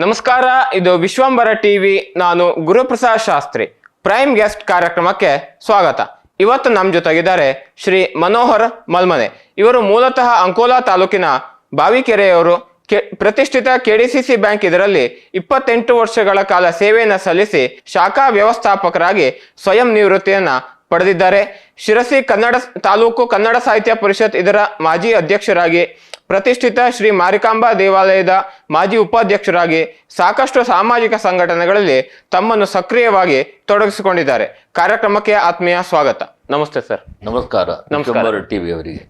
ನಮಸ್ಕಾರ, ಇದು ವಿಶ್ವಂಬರ ಟಿವಿ. ನಾನು ಗುರುಪ್ರಸಾದ್ ಶಾಸ್ತ್ರಿ. ಪ್ರೈಮ್ ಗೆಸ್ಟ್ ಕಾರ್ಯಕ್ರಮಕ್ಕೆ ಸ್ವಾಗತ. ಇವತ್ತು ನಮ್ಮ ಜೊತೆಗಿದ್ದಾರೆ ಶ್ರೀ ಮನೋಹರ್ ಮಲ್ಮನೆ. ಇವರು ಮೂಲತಃ ಅಂಕೋಲಾ ತಾಲೂಕಿನ ಬಾವಿಕೆರೆಯವರು. ಪ್ರತಿಷ್ಠಿತ ಕೆಡಿಸಿಸಿ ಬ್ಯಾಂಕ್ ಇದರಲ್ಲಿ 28 ವರ್ಷಗಳ ಕಾಲ ಸೇವೆಯನ್ನು ಸಲ್ಲಿಸಿ ಶಾಖಾ ವ್ಯವಸ್ಥಾಪಕರಾಗಿ ಸ್ವಯಂ ನಿವೃತ್ತಿಯನ್ನ ಪಡೆದಿದ್ದಾರೆ. ಶಿರಸಿ ಕನ್ನಡ ತಾಲೂಕು ಕನ್ನಡ ಸಾಹಿತ್ಯ ಪರಿಷತ್ ಇದರ ಮಾಜಿ ಅಧ್ಯಕ್ಷರಾಗಿ, ಪ್ರತಿಷ್ಠಿತ ಶ್ರೀ ಮಾರಿಕಾಂಬಾ ದೇವಾಲಯದ ಮಾಜಿ ಉಪಾಧ್ಯಕ್ಷರಾಗಿ ಸಾಕಷ್ಟು ಸಾಮಾಜಿಕ ಸಂಘಟನೆಗಳಲ್ಲಿ ತಮ್ಮನ್ನು ಸಕ್ರಿಯವಾಗಿ ತೊಡಗಿಸಿಕೊಂಡಿದ್ದಾರೆ. ಕಾರ್ಯಕ್ರಮಕ್ಕೆ ಆತ್ಮೀಯ ಸ್ವಾಗತ. ನಮಸ್ತೆ ಸರ್. ನಮಸ್ಕಾರ. ನಮಸ್ಕಾರ ಟಿವಿ ಅವರಿಗೆ.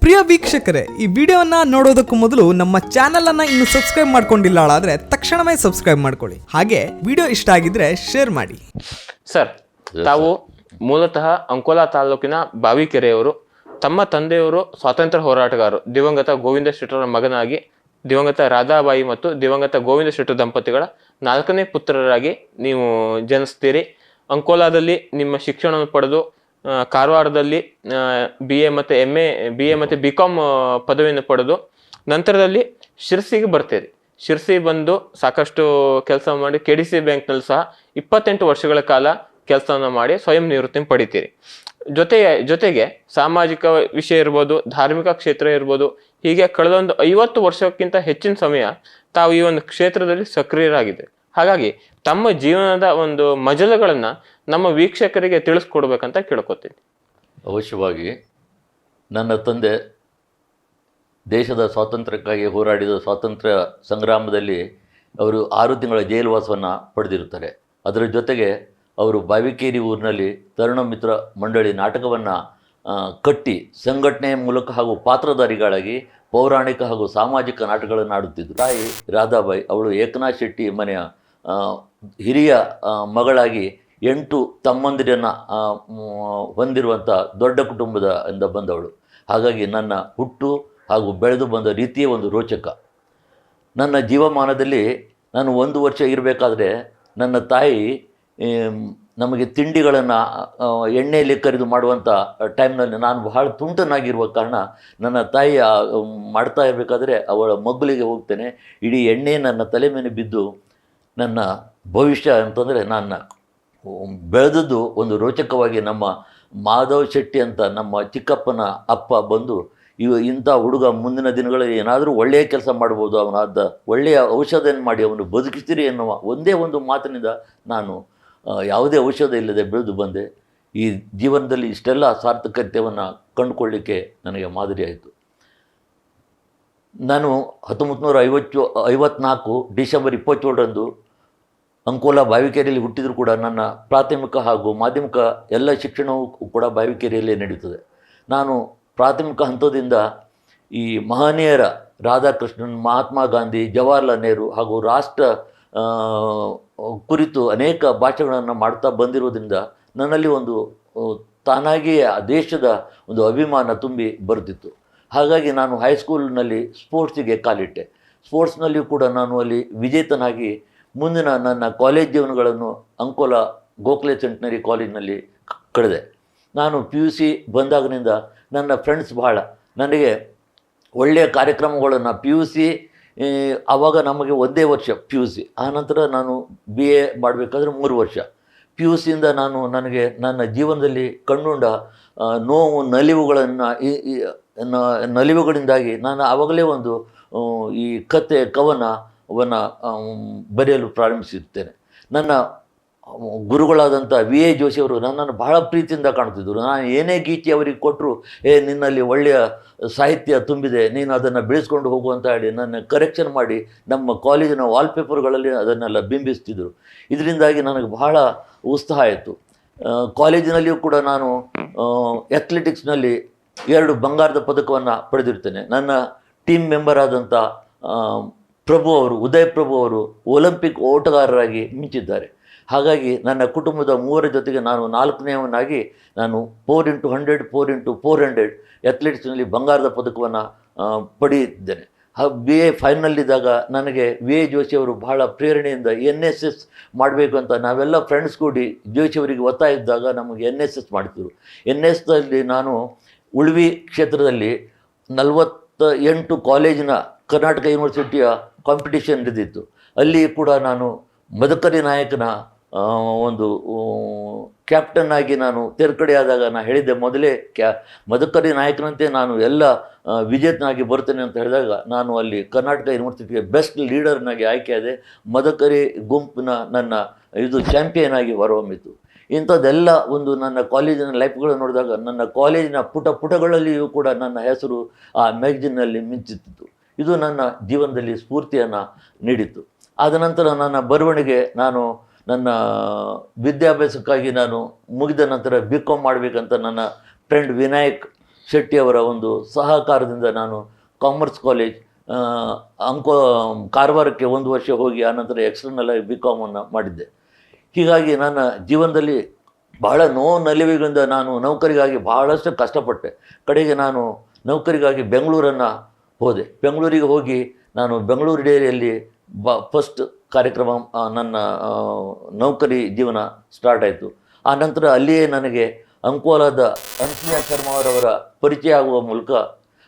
ಪ್ರಿಯ ವೀಕ್ಷಕರೇ, ಈ ವಿಡಿಯೋನ ನೋಡೋದಕ್ಕೂ ಮೊದಲು ನಮ್ಮ ಚಾನೆಲ್ ಅನ್ನ ಇನ್ನು ಸಬ್ಸ್ಕ್ರೈಬ್ ಮಾಡ್ಕೊಂಡಿಲ್ಲ ಆದ್ರೆ ತಕ್ಷಣವೇ ಸಬ್ಸ್ಕ್ರೈಬ್ ಮಾಡ್ಕೊಳ್ಳಿ. ಹಾಗೆ ವಿಡಿಯೋ ಇಷ್ಟ ಆಗಿದ್ರೆ ಶೇರ್ ಮಾಡಿ. ಸರ್, ತಾವು ಮೂಲತಃ ಅಂಕೋಲಾ ತಾಲೂಕಿನ ಬಾವಿಕೆರೆಯವರು. ತಮ್ಮ ತಂದೆಯವರು ಸ್ವಾತಂತ್ರ್ಯ ಹೋರಾಟಗಾರರು. ದಿವಂಗತ ಗೋವಿಂದ ಶೆಟ್ಟರ ಮಗನಾಗಿ ದಿವಂಗತ ರಾಧಾಬಾಯಿ ಮತ್ತು ದಿವಂಗತ ಗೋವಿಂದ ಶೆಟ್ಟರ್ ದಂಪತಿಗಳ 4ನೇ ಪುತ್ರರಾಗಿ ನೀವು ಜನಿಸ್ತೀರಿ. ಅಂಕೋಲಾದಲ್ಲಿ ನಿಮ್ಮ ಶಿಕ್ಷಣವನ್ನು ಪಡೆದು ಕಾರವಾರದಲ್ಲಿ BA ಮತ್ತು MA, BA ಮತ್ತು BCom ಪದವಿಯನ್ನು ಪಡೆದು ನಂತರದಲ್ಲಿ ಶಿರ್ಸಿಗೆ ಬರ್ತೀರಿ. ಶಿರ್ಸಿ ಬಂದು ಸಾಕಷ್ಟು ಕೆಲಸ ಮಾಡಿ KDC ಬ್ಯಾಂಕ್ನಲ್ಲಿ ಸಹ 28 ವರ್ಷಗಳ ಕಾಲ ಕೆಲಸವನ್ನು ಮಾಡಿ ಸ್ವಯಂ ನಿವೃತ್ತಿ ಪಡಿತೀರಿ. ಜೊತೆಗೆ ಸಾಮಾಜಿಕ ವಿಷಯ ಇರ್ಬೋದು, ಧಾರ್ಮಿಕ ಕ್ಷೇತ್ರ ಇರ್ಬೋದು, ಹೀಗೆ ಕಳೆದೊಂದು 50 ವರ್ಷಕ್ಕಿಂತ ಹೆಚ್ಚಿನ ಸಮಯ ತಾವು ಈ ಒಂದು ಕ್ಷೇತ್ರದಲ್ಲಿ ಸಕ್ರಿಯರಾಗಿದೆ. ಹಾಗಾಗಿ ತಮ್ಮ ಜೀವನದ ಒಂದು ಮಜಲುಗಳನ್ನ ನಮ್ಮ ವೀಕ್ಷಕರಿಗೆ ತಿಳಿಸ್ಕೊಡ್ಬೇಕಂತ ಕೇಳ್ಕೊತೀನಿ. ಅವಶ್ಯವಾಗಿ. ನನ್ನ ತಂದೆ ದೇಶದ ಸ್ವಾತಂತ್ರ್ಯಕ್ಕಾಗಿ ಹೋರಾಡಿದ ಸ್ವಾತಂತ್ರ್ಯ ಸಂಗ್ರಾಮದಲ್ಲಿ ಅವರು 6 ತಿಂಗಳ ಜೈಲುವಾಸವನ್ನು ಪಡೆದಿರುತ್ತಾರೆ. ಅದರ ಜೊತೆಗೆ ಅವರು ಬಾವಿಕೇರಿ ಊರಿನಲ್ಲಿ ತರುಣ ಮಿತ್ರ ಮಂಡಳಿ ನಾಟಕವನ್ನು ಕಟ್ಟಿ ಸಂಘಟನೆಯ ಮೂಲಕ ಹಾಗೂ ಪಾತ್ರಧಾರಿಗಳಾಗಿ ಪೌರಾಣಿಕ ಹಾಗೂ ಸಾಮಾಜಿಕ ನಾಟಕಗಳನ್ನು ಆಡುತ್ತಿದ್ದರು. ತಾಯಿ ರಾಧಾಬಾಯಿ ಅವಳು ಏಕನಾಥ್ ಶೆಟ್ಟಿ ಮನೆಯ ಹಿರಿಯ ಮಗಳಾಗಿ 8 ತಮ್ಮಂದಿರನ್ನು ಹೊಂದಿರುವಂಥ ದೊಡ್ಡ ಕುಟುಂಬದಿಂದ ಬಂದವಳು. ಹಾಗಾಗಿ ನನ್ನ ಹುಟ್ಟು ಹಾಗೂ ಬೆಳೆದು ಬಂದ ರೀತಿಯೇ ಒಂದು ರೋಚಕ. ನನ್ನ ಜೀವಮಾನದಲ್ಲಿ ನಾನು 1 ವರ್ಷ ಇರಬೇಕಾದ್ರೆ ನನ್ನ ತಾಯಿ ನಮಗೆ ತಿಂಡಿಗಳನ್ನು ಎಣ್ಣೆಯಲ್ಲಿ ಕರಿದು ಮಾಡುವಂಥ ಟೈಮ್ನಲ್ಲಿ ನಾನು ಬಹಳ ತುಂಟನಾಗಿರುವ ಕಾರಣ ನನ್ನ ತಾಯಿ ಮಾಡ್ತಾ ಇರಬೇಕಾದ್ರೆ ಅವಳ ಮಗ್ಗುಲಿಗೆ ಹೋಗ್ತೇನೆ. ಇಡೀ ಎಣ್ಣೆ ನನ್ನ ತಲೆ ಮೇಲೆ ಬಿದ್ದು ನನ್ನ ಭವಿಷ್ಯ ಅಂತಂದರೆ ನಾನು ಬೆಳೆದದ್ದು ಒಂದು ರೋಚಕವಾಗಿ. ನಮ್ಮ ಮಾಧವ್ ಶೆಟ್ಟಿ ಅಂತ ನಮ್ಮ ಚಿಕ್ಕಪ್ಪನ ಅಪ್ಪ ಬಂದು ಇಂಥ ಹುಡುಗ ಮುಂದಿನ ದಿನಗಳಲ್ಲಿ ಏನಾದರೂ ಒಳ್ಳೆಯ ಕೆಲಸ ಮಾಡ್ಬೋದು, ಅವನಾದ ಒಳ್ಳೆಯ ಔಷಧಿಯನ್ನು ಮಾಡಿ ಅವನು ಬದುಕಿಸ್ತೀರಿ ಎನ್ನುವ ಒಂದೇ ಒಂದು ಮಾತಿನಿಂದ ನಾನು ಯಾವುದೇ ಔಷಧ ಇಲ್ಲದೆ ಬೆಳೆದು ಬಂದೆ. ಈ ಜೀವನದಲ್ಲಿ ಇಷ್ಟೆಲ್ಲ ಸಾರ್ಥಕತೆಯನ್ನು ಕಂಡುಕೊಳ್ಳಿಕ್ಕೆ ನನಗೆ ಮಾದರಿ ಆಯಿತು. ನಾನು 1954 ಡಿಸೆಂಬರ್ 27ರಂದು ಅಂಕೋಲಾ ಬಾವಿಕೆರೆಯಲ್ಲಿ ಹುಟ್ಟಿದರೂ ಕೂಡ ನನ್ನ ಪ್ರಾಥಮಿಕ ಹಾಗೂ ಮಾಧ್ಯಮಿಕ ಎಲ್ಲ ಶಿಕ್ಷಣವೂ ಕೂಡ ಬಾವಿಕೆರೆಯಲ್ಲೇ ನಡೀತದೆ. ನಾನು ಪ್ರಾಥಮಿಕ ಹಂತದಿಂದ ಈ ಮಹನೀಯರ ರಾಧಾಕೃಷ್ಣನ್, ಮಹಾತ್ಮ ಗಾಂಧಿ, ಜವಾಹರ್ಲಾಲ್ ನೆಹರು ಹಾಗೂ ರಾಷ್ಟ್ರ ಕುರಿತು ಅನೇಕ ಭಾಷಣಗಳನ್ನು ಮಾಡ್ತಾ ಬಂದಿರೋದ್ರಿಂದ ನನ್ನಲ್ಲಿ ಒಂದು ತಾನಾಗಿಯೇ ಆ ದೇಶದ ಒಂದು ಅಭಿಮಾನ ತುಂಬಿ ಬರುತ್ತಿತ್ತು. ಹಾಗಾಗಿ ನಾನು ಹೈಸ್ಕೂಲ್ನಲ್ಲಿ ಸ್ಪೋರ್ಟ್ಸಿಗೆ ಕಾಲಿಟ್ಟೆ. ಸ್ಪೋರ್ಟ್ಸ್ನಲ್ಲಿಯೂ ಕೂಡ ನಾನು ಅಲ್ಲಿ ವಿಜೇತನಾಗಿ ಮುಂದಿನ ನನ್ನ ಕಾಲೇಜ್ ಜೀವನಗಳನ್ನು ಅಂಕೋಲಾ ಗೋಖಲೆ ಸೆಂಟನರಿ ಕಾಲೇಜಿನಲ್ಲಿ ಕಳೆದೆ. ನಾನು PUC ಬಂದಾಗಿನಿಂದ ನನ್ನ ಫ್ರೆಂಡ್ಸ್ ಬಹಳ ನನಗೆ ಒಳ್ಳೆಯ ಕಾರ್ಯಕ್ರಮಗಳನ್ನು PUC ಆವಾಗ ನಮಗೆ 1 ವರ್ಷ PUC, ಆನಂತರ ನಾನು BA ಮಾಡಬೇಕಾದ್ರೆ 3 ವರ್ಷ. PUCಯಿಂದ ನನಗೆ ನನ್ನ ಜೀವನದಲ್ಲಿ ಕಂಡುಕೊಂಡ ನೋವು ನಲಿವುಗಳಿಂದಾಗಿ ನಾನು ಆವಾಗಲೇ ಒಂದು ಈ ಕತೆ ಕವನವನ್ನು ಬರೆಯಲು ಪ್ರಾರಂಭಿಸಿರ್ತೇನೆ. ನನ್ನ ಗುರುಗಳಾದಂಥ VA ಜೋಶಿಯವರು ನನ್ನನ್ನು ಬಹಳ ಪ್ರೀತಿಯಿಂದ ಕಾಣ್ತಿದ್ದರು. ನಾನು ಏನೇ ಗೀಚಿ ಅವರಿಗೆ ಕೊಟ್ಟರು, ನಿನ್ನಲ್ಲಿ ಒಳ್ಳೆಯ ಸಾಹಿತ್ಯ ತುಂಬಿದೆ, ನೀನು ಅದನ್ನು ಬೆಳೆಸ್ಕೊಂಡು ಹೋಗುವಂತ ಹೇಳಿ ನನ್ನ ಕರೆಕ್ಷನ್ ಮಾಡಿ ನಮ್ಮ ಕಾಲೇಜಿನ ವಾಲ್ಪೇಪರ್ಗಳಲ್ಲಿ ಅದನ್ನೆಲ್ಲ ಬಿಂಬಿಸ್ತಿದ್ದರು. ಇದರಿಂದಾಗಿ ನನಗೆ ಬಹಳ ಉತ್ಸಾಹ ಆಯಿತು. ಕಾಲೇಜಿನಲ್ಲಿಯೂ ಕೂಡ ನಾನು ಅಥ್ಲೆಟಿಕ್ಸ್ನಲ್ಲಿ 2 ಬಂಗಾರದ ಪದಕವನ್ನು ಪಡೆದಿರ್ತೇನೆ. ನನ್ನ ಟೀಮ್ ಮೆಂಬರ್ ಆದಂಥ ಉದಯ್ ಪ್ರಭು ಅವರು ಒಲಿಂಪಿಕ್ ಓಟಗಾರರಾಗಿ ಮಿಂಚಿದ್ದಾರೆ. ಹಾಗಾಗಿ ನನ್ನ ಕುಟುಂಬದ 3 ಜೊತೆಗೆ ನಾನು 4ನೇವನಾಗಿ ನಾನು 4x100, 4x400 ಅಥ್ಲೆಟಿಕ್ಸ್ನಲ್ಲಿ ಬಂಗಾರದ ಪದಕವನ್ನು ಪಡೆದಿದ್ದೇನೆ. BA ಫೈನಲ್ಲಿದ್ದಾಗ ನನಗೆ VA ಜೋಶಿಯವರು ಬಹಳ ಪ್ರೇರಣೆಯಿಂದ NSS ಮಾಡಬೇಕು ಅಂತ ನಾವೆಲ್ಲ ಫ್ರೆಂಡ್ಸ್ ಕೂಡಿ ಜೋಶಿಯವರಿಗೆ ಒತ್ತಾಯ ಇದ್ದಾಗ ನಮಗೆ NSS ಮಾಡ್ತಿದ್ರು. NSSದಲ್ಲಿ ನಾನು ಉಳ್ವಿ ಕ್ಷೇತ್ರದಲ್ಲಿ 48 ಕಾಲೇಜಿನ ಕರ್ನಾಟಕ ಯೂನಿವರ್ಸಿಟಿಯ ಕಾಂಪಿಟೇಷನ್ ಇದ್ದಿತ್ತು. ಅಲ್ಲಿ ಕೂಡ ನಾನು ಮದಕರಿ ನಾಯಕನ ಒಂದು ಕ್ಯಾಪ್ಟನ್ ಆಗಿ ನಾನು ತೇರ್ಗಡೆಯಾದಾಗ ನಾನು ಹೇಳಿದ್ದೆ ಮೊದಲೇ ಮದಕರಿ ನಾಯಕನಂತೆ ನಾನು ಎಲ್ಲ ವಿಜೇತನಾಗಿ ಬರ್ತೇನೆ ಅಂತ ಹೇಳಿದಾಗ ನಾನು ಅಲ್ಲಿ ಕರ್ನಾಟಕ ಯೂನಿವರ್ಸಿಟಿಗೆ ಬೆಸ್ಟ್ ಲೀಡರ್ನಾಗಿ ಆಯ್ಕೆಯಾದೆ. ಮದಕರಿ ಗುಂಪಿನ ನನ್ನ ಇದು ಚಾಂಪಿಯನ್ ಆಗಿ ಹೊರಹೊಮ್ಮಿತು. ಇಂಥದ್ದೆಲ್ಲ ಒಂದು ನನ್ನ ಕಾಲೇಜಿನ ಲೈಫ್ಗಳು ನೋಡಿದಾಗ ನನ್ನ ಕಾಲೇಜಿನ ಪುಟಗಳಲ್ಲಿಯೂ ಕೂಡ ನನ್ನ ಹೆಸರು ಆ ಮ್ಯಾಗಜಿನ್ನಲ್ಲಿ ಮಿಂಚುತ್ತಿತ್ತು. ಇದು ನನ್ನ ಜೀವನದಲ್ಲಿ ಸ್ಫೂರ್ತಿಯನ್ನು ನೀಡಿತ್ತು. ಆದ ನಂತರ ನನ್ನ ಬರವಣಿಗೆ ನಾನು ನನ್ನ ವಿದ್ಯಾಭ್ಯಾಸಕ್ಕಾಗಿ ನಾನು ಮುಗಿದ ನಂತರ BCom ಮಾಡಬೇಕಂತ ನನ್ನ ಫ್ರೆಂಡ್ ವಿನಾಯಕ್ ಶೆಟ್ಟಿಯವರ ಒಂದು ಸಹಕಾರದಿಂದ ನಾನು ಕಾಮರ್ಸ್ ಕಾಲೇಜ್ ಕಾರವಾರಕ್ಕೆ 1 ವರ್ಷ ಹೋಗಿ ಆನಂತರ ಎಕ್ಸ್ಟರ್ನಲ್ ಆಗಿ BComವನ್ನು ಮಾಡಿದ್ದೆ. ಹೀಗಾಗಿ ನನ್ನ ಜೀವನದಲ್ಲಿ ಬಹಳ ನಲಿವುಗಳಿಂದ ನಾನು ನೌಕರಿಗಾಗಿ ಬಹಳಷ್ಟು ಕಷ್ಟಪಟ್ಟೆ. ಕಡೆಗೆ ನಾನು ನೌಕರಿಗಾಗಿ ಬೆಂಗಳೂರನ್ನು ಹೋದೆ. ಬೆಂಗಳೂರಿಗೆ ಹೋಗಿ ನಾನು ಬೆಂಗಳೂರು ಡೇರಿಯಲ್ಲಿ ಫಸ್ಟ್ ಕಾರ್ಯಕ್ರಮ ನನ್ನ ನೌಕರಿ ಜೀವನ ಸ್ಟಾರ್ಟ್ ಆಯಿತು. ಆ ನಂತರ ಅಲ್ಲಿಯೇ ನನಗೆ ಅಂಕೋಲಾದ ಅನ್ಸೂಯ ಶರ್ಮಾ ಅವರವರ ಪರಿಚಯ ಆಗುವ ಮೂಲಕ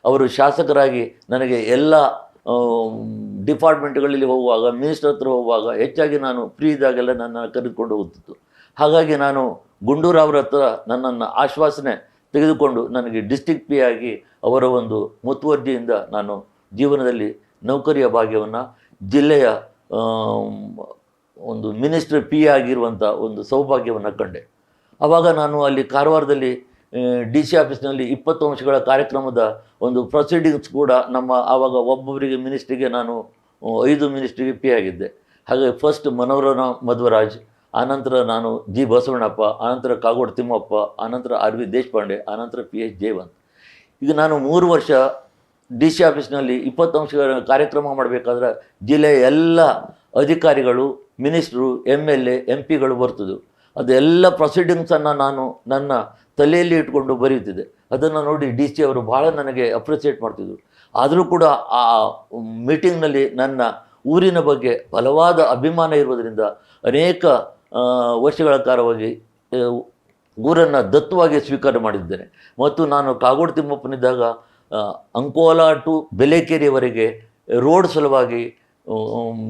ಅವರು ಶಾಸಕರಾಗಿ ನನಗೆ ಎಲ್ಲ ಡಿಪಾರ್ಟ್ಮೆಂಟ್ಗಳಲ್ಲಿ ಹೋಗುವಾಗ, ಮಿನಿಸ್ಟರ್ ಹತ್ರ ಹೋಗುವಾಗ ಹೆಚ್ಚಾಗಿ ನಾನು ಫ್ರೀ ಇದ್ದಾಗೆಲ್ಲ ನನ್ನನ್ನು ಕರೆದುಕೊಂಡು ಹೋಗ್ತಿತ್ತು. ಹಾಗಾಗಿ ನಾನು ಗುಂಡೂರಾವ್ರ ಹತ್ರ ನನ್ನನ್ನು ಆಶ್ವಾಸನೆ ತೆಗೆದುಕೊಂಡು ನನಗೆ ಡಿಸ್ಟ್ರಿಕ್ಟ್ ಪಿ ಆಗಿ ಅವರ ಒಂದು ಮುತುವರ್ಜಿಯಿಂದ ನಾನು ಜೀವನದಲ್ಲಿ ನೌಕರಿಯ ಭಾಗ್ಯವನ್ನು ಜಿಲ್ಲೆಯ ಒಂದು ಮಿನಿಸ್ಟರ್ ಪಿ ಆಗಿರುವಂಥ ಒಂದು ಸೌಭಾಗ್ಯವನ್ನು ಕಂಡೆ. ಆವಾಗ ನಾನು ಅಲ್ಲಿ ಕಾರವಾರದಲ್ಲಿ DC ಆಫೀಸ್ನಲ್ಲಿ 20 ಅಂಶಗಳ ಕಾರ್ಯಕ್ರಮದ ಒಂದು ಪ್ರೊಸೀಡಿಂಗ್ಸ್ ಕೂಡ ನಮ್ಮ ಆವಾಗ ಒಬ್ಬೊಬ್ಬರಿಗೆ ಮಿನಿಸ್ಟ್ರಿಗೆ ನಾನು 5 ಮಿನಿಸ್ಟ್ರಿಗೆ ಪಿ ಆಗಿದ್ದೆ. ಹಾಗೆ ಫಸ್ಟ್ ಮನೋರಮ ಮಧ್ವರಾಜ್, ಆನಂತರ ನಾನು G ಬಸವಣ್ಣಪ್ಪ, ಆನಂತರ ಕಾಗೋಡು ತಿಮ್ಮಪ್ಪ, ಆನಂತರ RV ದೇಶಪಾಂಡೆ, ಆನಂತರ PH ಜಯವಂತ್. ಈಗ ನಾನು 3 ವರ್ಷ DC ಆಫೀಸ್ನಲ್ಲಿ 20 ಅಂಶಗಳ ಕಾರ್ಯಕ್ರಮ ಮಾಡಬೇಕಾದ್ರೆ ಜಿಲ್ಲೆಯ ಎಲ್ಲ ಅಧಿಕಾರಿಗಳು, ಮಿನಿಸ್ಟ್ರು, MLA, MP ಗಳು ಬರ್ತಿದ್ವು. ಅದೆಲ್ಲ ಪ್ರೊಸೀಡಿಂಗ್ಸನ್ನು ನಾನು ನನ್ನ ತಲೆಯಲ್ಲಿ ಇಟ್ಕೊಂಡು ಬರೆಯುತ್ತಿದ್ದೆ. ಅದನ್ನು ನೋಡಿ DC ಅವರು ಭಾಳ ನನಗೆ ಅಪ್ರಿಸಿಯೇಟ್ ಮಾಡ್ತಿದ್ದರು. ಆದರೂ ಕೂಡ ಆ ಮೀಟಿಂಗ್ನಲ್ಲಿ ನನ್ನ ಊರಿನ ಬಗ್ಗೆ ಬಲವಾದ ಅಭಿಮಾನ ಇರುವುದರಿಂದ ಅನೇಕ ವರ್ಷಗಳ ಕಾಲವಾಗಿ ಊರನ್ನು ದತ್ತವಾಗಿ ಸ್ವೀಕಾರ ಮಾಡಿದ್ದೇನೆ. ಮತ್ತು ನಾನು ಕಾಗೋಡು ತಿಮ್ಮಪ್ಪನಿದ್ದಾಗ ಅಂಕೋಲಾ ಟು ಬೆಲೇಕೇರಿಯವರೆಗೆ ರೋಡ್ ಸಲುವಾಗಿ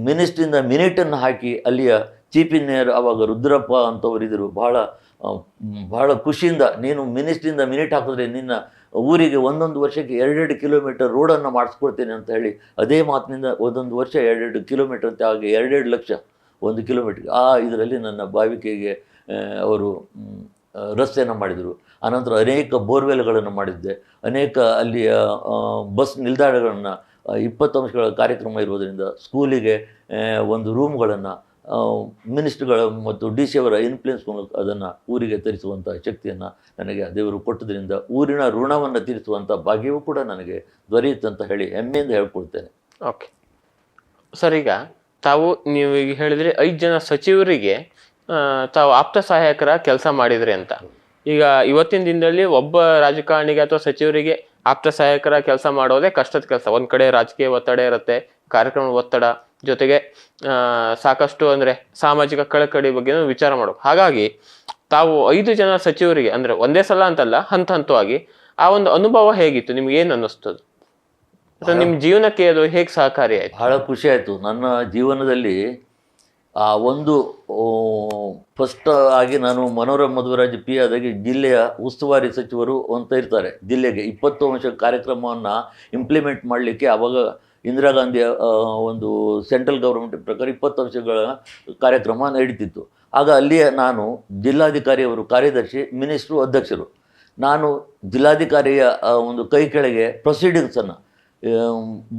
ಮಿನಿಸ್ಟ್ರಿಂದ ಮಿನಿಟನ್ನು ಹಾಕಿ ಅಲ್ಲಿಯ ಚೀಫ್ ಇಂಜಿನಿಯರ್ ಆವಾಗ ರುದ್ರಪ್ಪ ಅಂತವರಿದ್ದರು. ಭಾಳ ಖುಷಿಯಿಂದ ನೀನು ಮಿನಿಸ್ಟ್ರಿಂದ ಮಿನಿಟ್ ಹಾಕಿದ್ರೆ ನಿನ್ನ ಊರಿಗೆ 1 ವರ್ಷಕ್ಕೆ 2 ಕಿಲೋಮೀಟರ್ ರೋಡನ್ನು ಮಾಡಿಸ್ಕೊಡ್ತೇನೆ ಅಂತ ಹೇಳಿ ಅದೇ ಮಾತಿನಿಂದ 1 ವರ್ಷ 2 ಕಿಲೋಮೀಟರ್ ಅಂತ ಆಗಿ 2 ಲಕ್ಷ 1 ಕಿಲೋಮೀಟ್ರಿಗೆ ಇದರಲ್ಲಿ ನನ್ನ ಬಾವಿಕೆಗೆ ಅವರು ರಸ್ತೆಯನ್ನು ಮಾಡಿದರು. ಆನಂತರ ಅನೇಕ ಬೋರ್ವೆಲ್ಗಳನ್ನು ಮಾಡಿದ್ದೆ. ಅನೇಕ ಅಲ್ಲಿಯ ಬಸ್ ನಿಲ್ದಾಣಗಳನ್ನು 20 ಅಂಶಗಳ ಕಾರ್ಯಕ್ರಮ ಇರುವುದರಿಂದ ಸ್ಕೂಲಿಗೆ ಒಂದು ರೂಮ್ಗಳನ್ನು ಮಿನಿಸ್ಟ್ರುಗಳ ಮತ್ತು DC ಅವರ ಇನ್ಫ್ಲುಯೆನ್ಸ್ ಮೂಲಕ ಅದನ್ನು ಊರಿಗೆ ತರಿಸುವಂಥ ಶಕ್ತಿಯನ್ನು ನನಗೆ ದೇವರು ಕೊಟ್ಟದ್ರಿಂದ ಊರಿನ ಋಣವನ್ನು ತೀರಿಸುವಂಥ ಭಾಗ್ಯವೂ ಕೂಡ ನನಗೆ ದೊರೆಯುತ್ತಂತ ಹೇಳಿ ಹೆಮ್ಮೆಯಿಂದ ಹೇಳ್ಕೊಳ್ತೇನೆ. ಓಕೆ ಸರ್, ಈಗ ನೀವು ಈಗ ಹೇಳಿದ್ರಿ 5 ಜನ ಸಚಿವರಿಗೆ ತಾವು ಆಪ್ತ ಸಹಾಯಕರ ಕೆಲಸ ಮಾಡಿದ್ರಿ ಅಂತ. ಈಗ ಇವತ್ತಿನ ದಿನದಲ್ಲಿ ಒಬ್ಬ ರಾಜಕಾರಣಿಗೆ ಅಥವಾ ಸಚಿವರಿಗೆ ಆಪ್ತ ಸಹಾಯಕರ ಕೆಲಸ ಮಾಡೋದೇ ಕಷ್ಟದ ಕೆಲಸ. ಒಂದ್ ಕಡೆ ರಾಜಕೀಯ ಒತ್ತಡ ಇರುತ್ತೆ, ಕಾರ್ಯಕ್ರಮ ಒತ್ತಡ, ಜೊತೆಗೆ ಸಾಕಷ್ಟು ಅಂದ್ರೆ ಸಾಮಾಜಿಕ ಕಳಕಳಿ ಬಗ್ಗೆ ವಿಚಾರ ಮಾಡೋದು. ಹಾಗಾಗಿ ತಾವು 5 ಜನ ಸಚಿವರಿಗೆ ಅಂದ್ರೆ ಒಂದೇ ಸಲ ಅಂತಲ್ಲ, ಹಂತವಾಗಿ ಆ ಒಂದು ಅನುಭವ ಹೇಗಿತ್ತು? ನಿಮ್ಗೆ ಏನು ಅನ್ನಿಸ್ತದೆ? ನಿಮ್ಮ ಜೀವನಕ್ಕೆ ಅದು ಹೇಗೆ ಸಹಕಾರಿ ಆಯ್ತು? ಬಹಳ ಖುಷಿ ಆಯಿತು. ನನ್ನ ಜೀವನದಲ್ಲಿ ಒಂದು ಫಸ್ಟ್ ಆಗಿ ನಾನು ಮನೋರಮ ಮಧ್ವರಾಜ್ ಪಿ ಆದಾಗಿ ಜಿಲ್ಲೆಯ ಉಸ್ತುವಾರಿ ಸಚಿವರು ಅಂತ ಇರ್ತಾರೆ. ಜಿಲ್ಲೆಗೆ 20 ಅಂಶ ಕಾರ್ಯಕ್ರಮವನ್ನು ಇಂಪ್ಲಿಮೆಂಟ್ ಮಾಡಲಿಕ್ಕೆ ಆವಾಗ ಇಂದಿರಾ ಗಾಂಧಿಯ ಒಂದು ಸೆಂಟ್ರಲ್ ಗೌರ್ಮೆಂಟ್ ಪ್ರಕಾರ 20 ಅಂಶಗಳ ಕಾರ್ಯಕ್ರಮ ನಡೀತಿತ್ತು. ಆಗ ಅಲ್ಲಿಯೇ ನಾನು ಜಿಲ್ಲಾಧಿಕಾರಿಯವರು ಕಾರ್ಯದರ್ಶಿ, ಮಿನಿಸ್ಟ್ರು ಅಧ್ಯಕ್ಷರು. ನಾನು ಜಿಲ್ಲಾಧಿಕಾರಿಯ ಒಂದು ಕೈ ಕೆಳಗೆ ಪ್ರೊಸೀಡಿಂಗ್ಸನ್ನು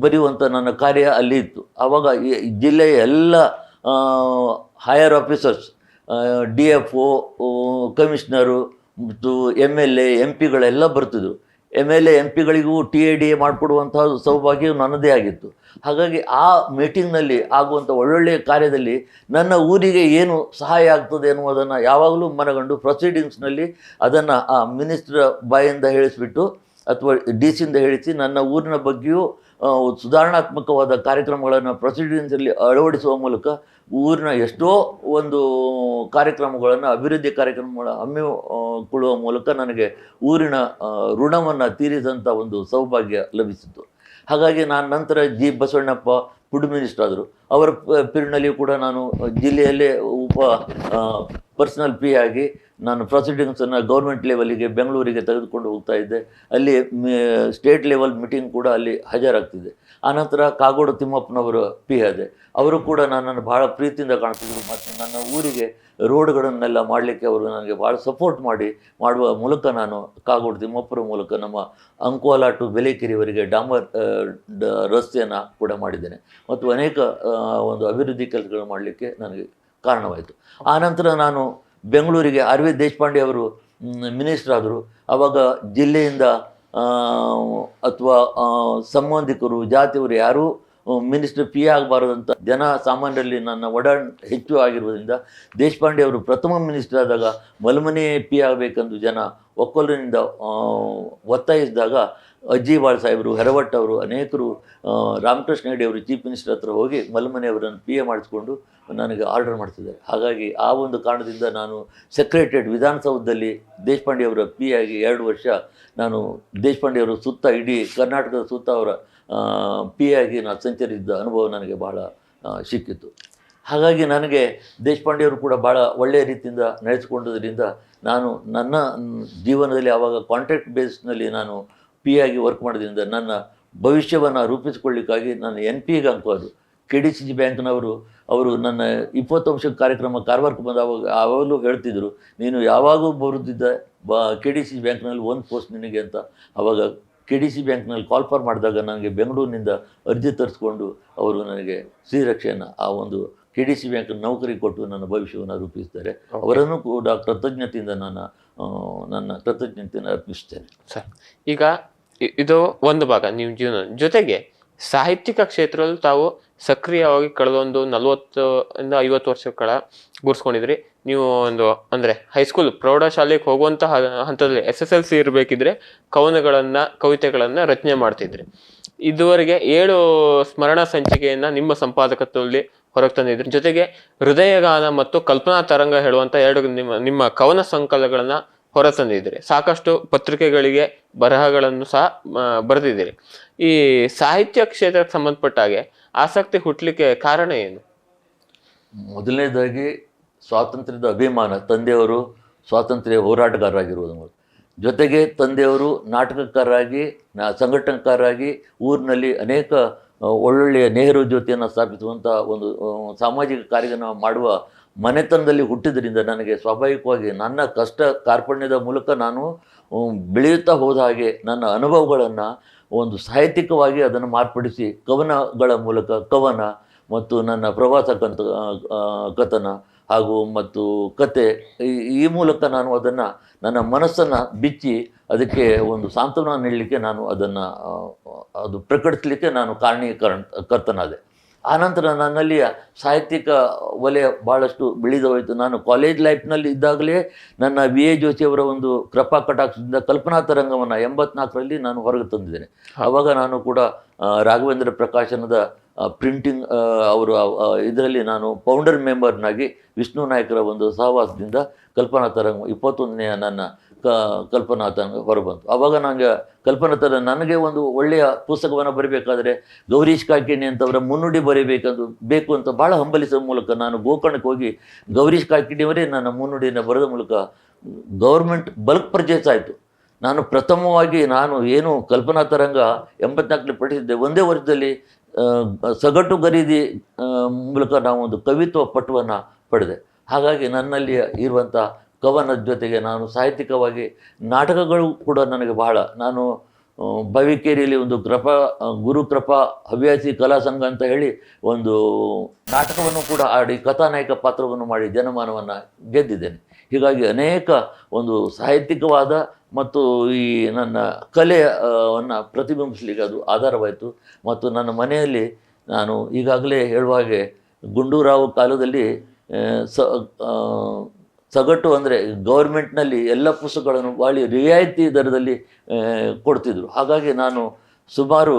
ಬರೆಯುವಂಥ ನನ್ನ ಕಾರ್ಯ ಅಲ್ಲಿ ಇತ್ತು. ಆವಾಗ ಜಿಲ್ಲೆಯ ಎಲ್ಲ ಹೈಯರ್ ಆಫೀಸರ್ಸ್, DFO, ಕಮಿಷನರು ಮತ್ತು MLA, MP ಗಳೆಲ್ಲ ಬರ್ತಿದ್ರು. MLA, MP ಗಳಿಗೂ TADA ಮಾಡಿಕೊಡುವಂತಹ ಸೌಭಾಗ್ಯ ನನ್ನದೇ ಆಗಿತ್ತು. ಹಾಗಾಗಿ ಆ ಮೀಟಿಂಗ್ನಲ್ಲಿ ಆಗುವಂಥ ಒಳ್ಳೊಳ್ಳೆಯ ಕಾರ್ಯದಲ್ಲಿ ನನ್ನ ಊರಿಗೆ ಏನು ಸಹಾಯ ಆಗ್ತದೆ ಅನ್ನುವುದನ್ನು ಯಾವಾಗಲೂ ಮನಗಂಡು ಪ್ರೊಸೀಡಿಂಗ್ಸ್ನಲ್ಲಿ ಅದನ್ನು ಆ ಮಿನಿಸ್ಟ್ರ ಬಾಯಿಂದ ಹೇಳಿಸ್ಬಿಟ್ಟು ಅಥವಾ DC ಹೇಳಿಸಿ ನನ್ನ ಊರಿನ ಬಗ್ಗೆಯೂ ಸುಧಾರಣಾತ್ಮಕವಾದ ಕಾರ್ಯಕ್ರಮಗಳನ್ನು ಪ್ರೊಸೀಡಿಂಗ್ಸಲ್ಲಿ ಅಳವಡಿಸುವ ಮೂಲಕ ಊರಿನ ಎಷ್ಟೋ ಒಂದು ಕಾರ್ಯಕ್ರಮಗಳನ್ನು, ಅಭಿವೃದ್ಧಿ ಕಾರ್ಯಕ್ರಮಗಳ ಹಮ್ಮಿಕೊಳ್ಳುವ ಮೂಲಕ ನನಗೆ ಊರಿನ ಋಣವನ್ನು ತೀರಿದಂಥ ಒಂದು ಸೌಭಾಗ್ಯ ಲಭಿಸಿತು. ಹಾಗಾಗಿ ನಾನು ನಂತರ ಜಿ ಬಸವಣ್ಣಪ್ಪ ಫುಡ್ ಮಿನಿಸ್ಟರ್ ಆದರು. ಅವರ ಪೀರಿಯಡ್ನಲ್ಲಿ ಕೂಡ ನಾನು ಜಿಲ್ಲೆಯಲ್ಲೇ ಪರ್ಸನಲ್ ಪಿ ಆಗಿ ನಾನು ಪ್ರೊಸೀಡಿಂಗ್ಸನ್ನು ಗೌರ್ಮೆಂಟ್ ಲೆವೆಲಿಗೆ ಬೆಂಗಳೂರಿಗೆ ತೆಗೆದುಕೊಂಡು ಹೋಗ್ತಾ ಇದ್ದೆ. ಅಲ್ಲಿ ಸ್ಟೇಟ್ ಲೆವೆಲ್ ಮೀಟಿಂಗ್ ಕೂಡ ಅಲ್ಲಿ ಹಾಜರಾಗ್ತಿದ್ದೆ. ಆನಂತರ ಕಾಗೋಡು ತಿಮ್ಮಪ್ಪನವರು ಪಿ ಆದೆ. ಅವರು ಕೂಡ ನನ್ನನ್ನು ಭಾಳ ಪ್ರೀತಿಯಿಂದ ಕಾಣ್ತಿದ್ರು ಮತ್ತು ನನ್ನ ಊರಿಗೆ ರೋಡ್ಗಳನ್ನೆಲ್ಲ ಮಾಡಲಿಕ್ಕೆ ಅವರು ನನಗೆ ಭಾಳ ಸಪೋರ್ಟ್ ಮಾಡುವ ಮೂಲಕ ನಾನು ಕಾಗೋಡು ತಿಮ್ಮಪ್ಪರ ಮೂಲಕ ನಮ್ಮ ಅಂಕೋಲ ಟು ಬೆಲೇಕೆರೆವರೆಗೆ ಡಾಂಬರ್ ರಸ್ತೆಯನ್ನು ಕೂಡ ಮಾಡಿದ್ದೇನೆ ಮತ್ತು ಅನೇಕ ಒಂದು ಅಭಿವೃದ್ಧಿ ಕೆಲಸಗಳು ಮಾಡಲಿಕ್ಕೆ ನನಗೆ ಕಾರಣವಾಯಿತು. ಆನಂತರ ನಾನು ಬೆಂಗಳೂರಿಗೆ ಆರ್ ವಿ ದೇಶಪಾಂಡೆ ಅವರು ಮಿನಿಸ್ಟರ್ ಆದರು. ಆವಾಗ ಜಿಲ್ಲೆಯಿಂದ ಅಥವಾ ಸಂಬಂಧಿಕರು ಜಾತಿಯವರು ಯಾರೂ ಮಿನಿಸ್ಟರ್ ಪಿ ಆಗಬಾರದಂತ ಜನ ಸಾಮಾನ್ಯರಲ್ಲಿ ನನ್ನ ಒಡಾಣ ಹೆಚ್ಚು ಆಗಿರುವುದರಿಂದ ದೇಶಪಾಂಡೆ ಅವರು ಪ್ರಥಮ ಮಿನಿಸ್ಟರ್ ಆದಾಗ ಮಲ್ಮನೆ ಪಿ ಆಗಬೇಕೆಂದು ಜನ ಒಕ್ಕೊಲಿನಿಂದ ಒತ್ತಾಯಿಸಿದಾಗ ಅಜ್ಜಿಬಾಳ್ ಸಾಹೇಬರು, ಹೆರವಟ್ ಅವರು, ಅನೇಕರು, ರಾಮಕೃಷ್ಣ ಹೆಗಡೆ ಅವರು ಚೀಫ್ ಮಿನಿಸ್ಟರ್ ಹತ್ರ ಹೋಗಿ ಮಲ್ಮನೆ ಅವರನ್ನು ಪಿ ಎ ಮಾಡಿಸ್ಕೊಂಡು ನನಗೆ ಆರ್ಡರ್ ಮಾಡ್ತಿದ್ದಾರೆ. ಹಾಗಾಗಿ ಆ ಒಂದು ಕಾರಣದಿಂದ ನಾನು ಸೆಕ್ರೆಟರಿಯೇಟ್ ವಿಧಾನಸೌಧದಲ್ಲಿ ದೇಶಪಾಂಡೆ ಅವರ ಪಿ ಆಗಿ 2 ವರ್ಷ ನಾನು ದೇಶಪಾಂಡೆ ಅವರು ಸುತ್ತ ಇಡೀ ಕರ್ನಾಟಕದ ಸುತ್ತ ಅವರ ಪಿ ಆಗಿ ನಾನು ಸಂಚರಿಸಿದ ಅನುಭವ ನನಗೆ ಬಹಳ ಸಿಕ್ಕಿತ್ತು. ಹಾಗಾಗಿ ನನಗೆ ದೇಶಪಾಂಡೆಯವರು ಕೂಡ ಭಾಳ ಒಳ್ಳೆಯ ರೀತಿಯಿಂದ ನಡೆಸಿಕೊಂಡದ್ರಿಂದ ನಾನು ನನ್ನ ಜೀವನದಲ್ಲಿ ಆವಾಗ ಕಾಂಟ್ರಾಕ್ಟ್ ಬೇಸ್ನಲ್ಲಿ ನಾನು ಪಿ ಆಗಿ ವರ್ಕ್ ಮಾಡೋದ್ರಿಂದ ನನ್ನ ಭವಿಷ್ಯವನ್ನು ರೂಪಿಸಿಕೊಳ್ಳಿಕ್ಕಾಗಿ ನಾನು NP ಅಂಕೋದು KDCG ಬ್ಯಾಂಕ್ನವರು ಅವರು ನನ್ನ 20 ವರ್ಷದ ಕಾರ್ಯಕ್ರಮ ಕಾರವಾರಕ್ಕೆ ಬಂದಾಗ ಆವಾಗಲೂ ಹೇಳ್ತಿದ್ರು, ನೀನು ಯಾವಾಗೂ ಬರುತ್ತಿದ್ದ KDCG ಬ್ಯಾಂಕ್ನಲ್ಲಿ ಒಂದು ಪೋಸ್ಟ್ ನಿನಗೆ ಅಂತ. ಆವಾಗ KDCG ಬ್ಯಾಂಕ್ನಲ್ಲಿ ಕಾಲ್ ಫಾರ್ ಮಾಡಿದಾಗ ನನಗೆ ಬೆಂಗಳೂರಿನಿಂದ ಅರ್ಜಿ ತರಿಸ್ಕೊಂಡು ಅವರು ನನಗೆ ಶ್ರೀರಕ್ಷೆಯನ್ನು ಆ ಒಂದು KDCG ಬ್ಯಾಂಕ್ ನೌಕರಿ ಕೊಟ್ಟು ನನ್ನ ಭವಿಷ್ಯವನ್ನು ರೂಪಿಸ್ತಾರೆ. ಅವರನ್ನು ಕೂಡ ಕೃತಜ್ಞತೆಯಿಂದ ನನ್ನ ಕೃತಜ್ಞತೆಯನ್ನು ಅರ್ಪಿಸ್ತೇನೆ. ಸರ್, ಈಗ ಇದು ಒಂದು ಭಾಗ ನಿಮ್ಮ ಜೀವನ ಜೊತೆಗೆ ಸಾಹಿತ್ಯಿಕ ಕ್ಷೇತ್ರದಲ್ಲಿ ತಾವು ಸಕ್ರಿಯವಾಗಿ ಕಳೆದೊಂದು 40-50 ವರ್ಷಗಳ ಗುರ್ಸ್ಕೊಂಡಿದ್ರಿ. ನೀವು ಒಂದು ಅಂದರೆ ಹೈಸ್ಕೂಲ್ ಪ್ರೌಢಶಾಲೆಗೆ ಹೋಗುವಂತಹ ಹಂತದಲ್ಲಿ SSLC ಇರಬೇಕಿದ್ರೆ ಕವಿತೆಗಳನ್ನು ರಚನೆ ಮಾಡ್ತಿದ್ರಿ. ಇದುವರೆಗೆ 7 ಸ್ಮರಣ ಸಂಚಿಕೆಯನ್ನು ನಿಮ್ಮ ಸಂಪಾದಕತ್ವದಲ್ಲಿ ಹೊರಗೆ ತಂದಿದ್ರಿ. ಜೊತೆಗೆ ಹೃದಯಗಾನ ಮತ್ತು ಕಲ್ಪನಾ ತರಂಗ ಹೇಳುವಂಥ 2 ನಿಮ್ಮ ಕವನ ಸಂಕಲನಗಳನ್ನು ಹೊರತಂದಿದ್ದೀರಿ. ಸಾಕಷ್ಟು ಪತ್ರಿಕೆಗಳಿಗೆ ಬರಹಗಳನ್ನು ಸಹ ಬರೆದಿದ್ದೀರಿ. ಈ ಸಾಹಿತ್ಯ ಕ್ಷೇತ್ರಕ್ಕೆ ಸಂಬಂಧಪಟ್ಟ ಹಾಗೆ ಆಸಕ್ತಿ ಹುಟ್ಟಲಿಕ್ಕೆ ಕಾರಣ ಏನು? ಮೊದಲನೇದಾಗಿ ಸ್ವಾತಂತ್ರ್ಯದ ಅಭಿಮಾನ. ತಂದೆಯವರು ಸ್ವಾತಂತ್ರ್ಯ ಹೋರಾಟಗಾರರಾಗಿರುವುದು, ಜೊತೆಗೆ ತಂದೆಯವರು ನಾಟಕಕಾರರಾಗಿ ಸಂಘಟನಕಾರರಾಗಿ ಊರಿನಲ್ಲಿ ಅನೇಕ ಒಳ್ಳೊಳ್ಳೆಯ ನೆಹರು ಜ್ಯೋತಿಯನ್ನು ಸ್ಥಾಪಿಸುವಂಥ ಒಂದು ಸಾಮಾಜಿಕ ಕಾರ್ಯಕ್ರಮ ಮಾಡುವ ಮನೆತನದಲ್ಲಿ ಹುಟ್ಟಿದ್ರಿಂದ ನನಗೆ ಸ್ವಾಭಾವಿಕವಾಗಿ ನನ್ನ ಕಷ್ಟ ಕಾರ್ಪಣ್ಯದ ಮೂಲಕ ನಾನು ಬೆಳೆಯುತ್ತಾ ಹೋದ ಹಾಗೆ ನನ್ನ ಅನುಭವಗಳನ್ನು ಒಂದು ಸಾಹಿತ್ಯಿಕವಾಗಿ ಅದನ್ನು ಮಾರ್ಪಡಿಸಿ ಕವನಗಳ ಮೂಲಕ ಕವನ ಮತ್ತು ನನ್ನ ಪ್ರವಾಸ ಕಥನ ಮತ್ತು ಕತೆ ಈ ಮೂಲಕ ನಾನು ಅದನ್ನು ನನ್ನ ಮನಸ್ಸನ್ನು ಬಿಚ್ಚಿ ಅದಕ್ಕೆ ಒಂದು ಸಾಂತ್ವನ ನೀಡಲಿಕ್ಕೆ ನಾನು ಅದು ಪ್ರಕಟಿಸಲಿಕ್ಕೆ ನಾನು ಕಾರಣೀಕರ್ತನಾದೆ. ಆನಂತರ ನನ್ನಲ್ಲಿ ಸಾಹಿತ್ಯಿಕ ವಲಯ ಭಾಳಷ್ಟು ಬೆಳೆದು ಹೋಯಿತು. ನಾನು ಕಾಲೇಜ್ ಲೈಫ್ನಲ್ಲಿ ಇದ್ದಾಗಲೇ ನನ್ನ VA ಜೋಶಿಯವರ ಒಂದು ಕೃಪಾ ಕಟಾಕ್ಷದಿಂದ ಕಲ್ಪನಾ ತರಂಗವನ್ನು 84ರಲ್ಲಿ ನಾನು ಹೊರಗೆ ತಂದಿದ್ದೇನೆ. ಆವಾಗ ನಾನು ಕೂಡ ರಾಘವೇಂದ್ರ ಪ್ರಕಾಶನದ ಪ್ರಿಂಟಿಂಗ್ ಅವರು ಇದರಲ್ಲಿ ನಾನು ಫೌಂಡರ್ ಮೆಂಬರ್ನಾಗಿ ವಿಷ್ಣು ನಾಯ್ಕರ ಒಂದು ಸಹವಾಸದಿಂದ ಕಲ್ಪನಾ ತರಂಗ 21ನೇ ನನ್ನ ಕಲ್ಪನಾ ತರಂಗ ಹೊರಬಂತು. ಆವಾಗ ನನಗೆ ನನಗೆ ಒಂದು ಒಳ್ಳೆಯ ಪುಸ್ತಕವನ್ನು ಬರೀಬೇಕಾದ್ರೆ ಗೌರೀಶ್ ಕಾಕಿಣಿ ಅಂತವರ ಮುನ್ನುಡಿ ಬೇಕು ಅಂತ ಭಾಳ ಹಂಬಲಿಸುವ ಮೂಲಕ ನಾನು ಗೋಕರ್ಣಕ್ಕೆ ಹೋಗಿ ಗೌರೀಶ್ ಕಾಕಿಣಿಯವರೇ ನನ್ನ ಮುನ್ನುಡಿಯನ್ನು ಬರೆದ ಮೂಲಕ ಗೌರ್ಮೆಂಟ್ ಬಲ್ಕ್ ಪರ್ಚೇಸ್ ಆಯಿತು. ನಾನು ಪ್ರಥಮವಾಗಿ ಏನು ಕಲ್ಪನಾ ತರಂಗ 84ರಲ್ಲಿ ಪಠಿಸಿದ್ದೆ, ಒಂದೇ ವರ್ಷದಲ್ಲಿ ಸಗಟು ಖರೀದಿ ಮೂಲಕ ನಾವು ಒಂದು ಕವಿತ್ವ ಪಟುವನ್ನು ಪಡೆದೆ. ಹಾಗಾಗಿ ನನ್ನಲ್ಲಿ ಇರುವಂಥ ಕವನದ ಜೊತೆಗೆ ನಾನು ಸಾಹಿತ್ಯಿಕವಾಗಿ ನಾಟಕಗಳು ಕೂಡ ನನಗೆ ಬಹಳ. ನಾನು ಬಾವಿಕೇರಿಯಲ್ಲಿ ಒಂದು ಗುರುಕೃಪಾ ಹವ್ಯಾಸಿ ಕಲಾ ಸಂಘ ಅಂತ ಹೇಳಿ ಒಂದು ನಾಟಕವನ್ನು ಕೂಡ ಆಡಿ ಕಥಾನಾಯಕ ಪಾತ್ರವನ್ನು ಮಾಡಿ ಜನಮಾನವನ್ನು ಗೆದ್ದಿದ್ದೇನೆ. ಹೀಗಾಗಿ ಅನೇಕ ಒಂದು ಸಾಹಿತ್ಯಿಕವಾದ ಮತ್ತು ಈ ನನ್ನ ಕಲೆಯನ್ನು ಪ್ರತಿಬಿಂಬಿಸಲಿಕ್ಕೆ ಅದು ಆಧಾರವಾಯಿತು. ಮತ್ತು ನನ್ನ ಮನೆಯಲ್ಲಿ ನಾನು ಈಗಾಗಲೇ ಹೇಳುವ ಹಾಗೆ ಗುಂಡೂರಾವ್ ಕಾಲದಲ್ಲಿ ಸಗಟು ಅಂದರೆ ಗೌರ್ಮೆಂಟ್ನಲ್ಲಿ ಎಲ್ಲ ಪುಸ್ತಕಗಳನ್ನು ಭಾಳ ರಿಯಾಯಿತಿ ದರದಲ್ಲಿ ಕೊಡ್ತಿದ್ರು. ಹಾಗಾಗಿ ನಾನು ಸುಮಾರು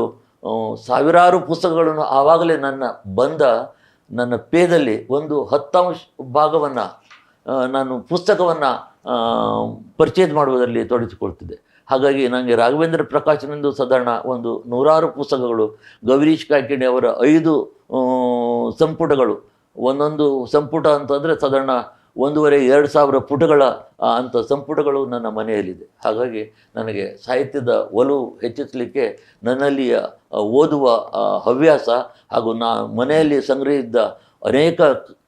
ಸಾವಿರಾರು ಪುಸ್ತಕಗಳನ್ನು ಆವಾಗಲೇ ನನ್ನ ಪೇದಲ್ಲಿ ಒಂದು 10% ಭಾಗವನ್ನು ನಾನು ಪುಸ್ತಕವನ್ನು ಪರ್ಚೇಸ್ ಮಾಡುವುದರಲ್ಲಿ ತೊಡಗಿಸಿಕೊಳ್ತಿದ್ದೆ. ಹಾಗಾಗಿ ನನಗೆ ರಾಘವೇಂದ್ರ ಪ್ರಕಾಶನಂದು ಸಾಧಾರಣ ಒಂದು 100 ಪುಸ್ತಕಗಳು, ಗೌರೀಶ್ ಕಾಕಿಣಿ ಅವರ 5 ಸಂಪುಟಗಳು, ಒಂದೊಂದು ಸಂಪುಟ ಅಂತಂದರೆ ಸಾಧಾರಣ 1,500-2,000 ಪುಟಗಳ ಅಂಥ ಸಂಪುಟಗಳು ನನ್ನ ಮನೆಯಲ್ಲಿದೆ. ಹಾಗಾಗಿ ನನಗೆ ಸಾಹಿತ್ಯದ ಒಲವು ಹೆಚ್ಚಿಸಲಿಕ್ಕೆ ನನ್ನಲ್ಲಿಯ ಓದುವ ಹವ್ಯಾಸ ಹಾಗೂ ಮನೆಯಲ್ಲಿ ಸಂಗ್ರಹಿಸಿದ್ದ ಅನೇಕ